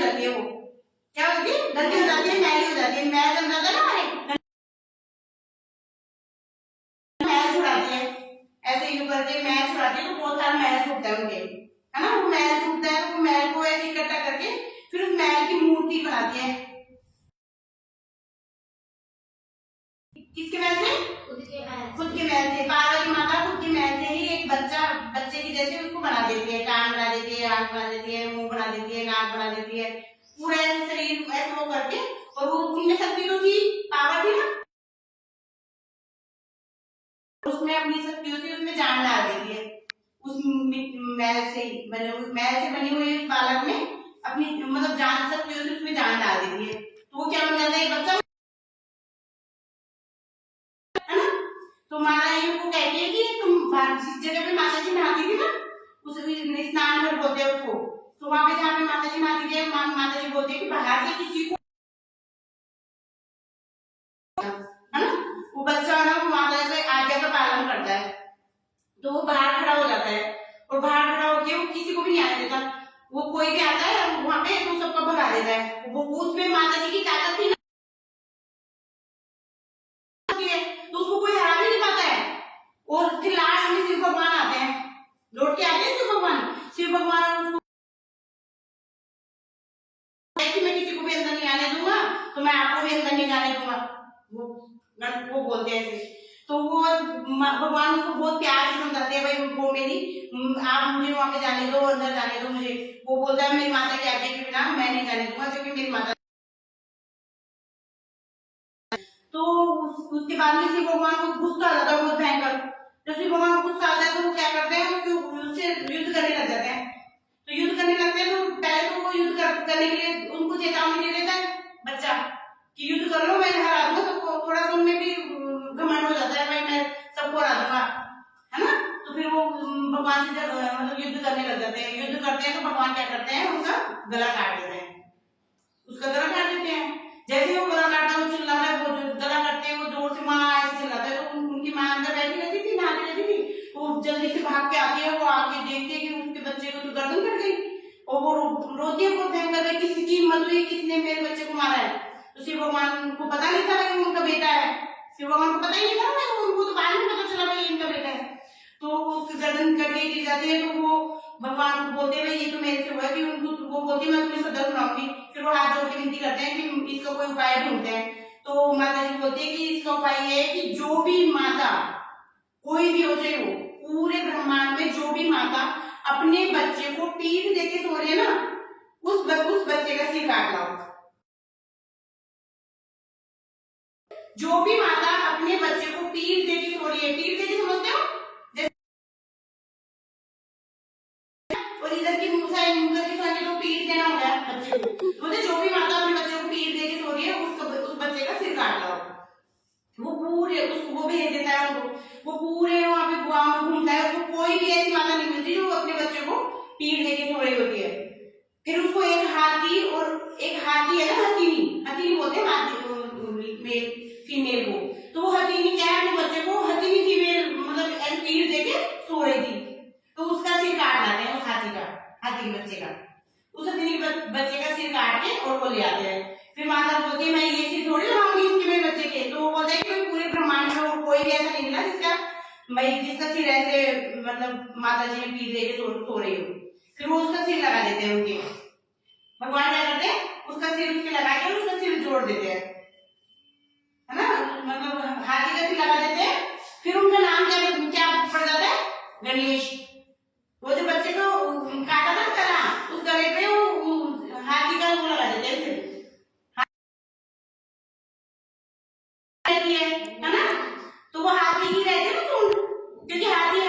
जाती है, वो क्या होती है, गंदी हो जाती है, मैली हो जाती है, मैल जम जाता है ना हमारे, मैल छुड़ाती है, ऐसे यूं करके मैल छुड़ाती है, तो बहुत सारा मैल छूटता है उनके, है ना, वो मैल छूटता है, तो मैल को ऐसे इकट्ठा करके फिर उस मैल की मूर्ति बनाती है। किसके मैल से? खुद के मैल से। पार्वती माता खुद के मैल से ही एक बच्चे की जैसे उसको बना देती है, कान बना देती है, आंख बना देती है, मुंह बना देती है, नाक बना देती है, पूरा ऐसे शरीर ऐसे वो करके, और वो उनमें शक्ति तो थी, पावर थी ना, उसमें अपनी शक्तियों से उसमें जान डाल देती है, उस मैल से बनी हुई उस बालक में अपनी मतलब जान शक्तियों से उसमें जान डाल देती है, तो वो क्या बन जाता है, बच्चा, है ना। तो माता जी को कहती है कि तुम जिस जगह पे माता जी नहाती थी ना, उस स्नान घर बोलते हैं उसको, तो वहां पे जहाँ पे माता जी नहाती थी, माता जी बोलते हैं कि बाहर से किसी को, है ना, वो बच्चा ना माता जी की आज्ञा का पालन करता है, तो वो बाहर खड़ा हो जाता है, और बाहर खड़ा होकर वो किसी को भी नहीं आने देता, वो कोई भी आता है वहां पे तो सबको भगा देता है, वो उसमें माता जी की ताकत थी ना, तो उसको कोई हरा भी नहीं पाता है। और फिर लास्ट में शिव भगवान आते हैं, लौट के आते हैं शिव भगवान उसको कि मैं किसी को भी अंदर नहीं आने दूंगा, तो मैं आपको भी अंदर नहीं जाने दूंगा, वो बोलते हैं ऐसे, तो वो भगवान उसको बहुत प्यार से समझाते हैं, भाई वो मेरी, आप मुझे वहां पे जाने दो, अंदर जाने दो मुझे, वो बोलता है मेरी माता की आज्ञा के बिना मैं नहीं जाने दूंगा, क्योंकि मेरी माता, तो उसके बाद में शिव भगवान को गुस्सा आ जाता है बहुत भयंकर, जब शिव भगवान को गुस्सा आता है तो वो क्या करते हैं, उससे युद्ध करने लग जाते हैं, तो युद्ध करने लगते हैं, तो पहले तो वो युद्ध करने के लिए उनको चेतावनी दे देता है बच्चा कि युद्ध कर लो, मैं हरा दूंगा सबको, थोड़ा सा उनमें भी घमंड हो जाता है, भाई मैं सबको हरा दूंगा, है ना, तो फिर वो भगवान से जब मतलब युद्ध करने लग जाते हैं, युद्ध करते हैं, तो भगवान क्या करते हैं, उनका गला काट देते हैं, उसका गला काट देते हैं, जैसे ही वो गला काटता है वो चिल्लाता है, वो गला काटते हैं, वो जोर से माँ ऐसे चिल्लाता है, तो उनकी माँ अंदर बैठी रहती थी, नहाती रहती थी, तो जल्दी से भाग के आती है, वो आके देखती है कि उसके बच्चे को तो गर्दन कट गई, और वो रोती है बहुत भयंकर है, किसकी हिम्मत हुई, किसने मेरे बच्चे को मारा है, तो शिव भगवान को पता नहीं था कि उनका बेटा है, शिव भगवान को पता ही नहीं था, उनको तो बाद में पता चला भाई इनका बेटा है, तो उसकी गर्दन कट गई, गिर जाती है, तो वो भगवान को बोलते हैं ये तो मेरे से हुआ, कि उनको वो बोलती है मैं तुम्हें सदा सुनाऊंगी, फिर वो हाथ जोड़ के विनती करते हैं कि इसका कोई उपाय ढूंढते हैं, तो माता जी बोलती है कि इसका उपाय ये है कि जो भी माता, कोई भी हो चाहे वो, पूरे ब्रह्मांड में जो भी माता अपने बच्चे को पीठ देके सो रही है ना, उस बच्चे का सिर काट लाओ, जो भी माता अपने बच्चे को पीठ देके सो रही है, पीठ देके समझते हो, और इधर की मुंह की सोने तो पीठ देना होता है बच्चे को, तो जो भी माता अपने बच्चे को पीठ देके सो रही है, उस बच्चे का सिर काट लाओ, वो पूरे उसको वो भेज देता है उनको, वो पूरे वहां पे गुआ में घूमता है, उसको कोई भी ऐसी माता नहीं मिलती जो अपने बच्चे को पीठ देके सो रही होती है, फिर उसको एक हाथी है ना, हथीनी बोलते हैं मेल फीमेल को, तो वो हथीनी क्या है, अपने बच्चे को हथीनी फीमेल मतलब पीठ देके सो रही थी, तो उसका सिर काट लाते हैं, उस हाथी के बच्चे का, उस हथीनी बच्चे का सिर काट के और वो ले आते हैं, फिर माता बोलती है मैं ये सिर थोड़ी लगाऊंगी इसके मेरे बच्चे के, तो वो बोलते हैं कि पूरे ब्रह्मांड में और कोई भी ऐसा नहीं मिला जिसका सिर ऐसे मतलब माता जी ने पीठ देके सो रही हो, फिर वो उसका सिर लगा देते हैं उनके, भगवान क्या करते हैं, उसका सिर उसके लगा के उसका सिर जोड़ देते हैं, है ना, मतलब हाथी का सिर लगा देते हैं, फिर उनका नाम क्या पड़ जाता है, गणेश, वो जो बच्चे को काटा ना गला, उस गले पे वो हाथी का वो लगा देते हैं, है ना, तो वो हाथी ही रहते हैं ना, क्योंकि हाथी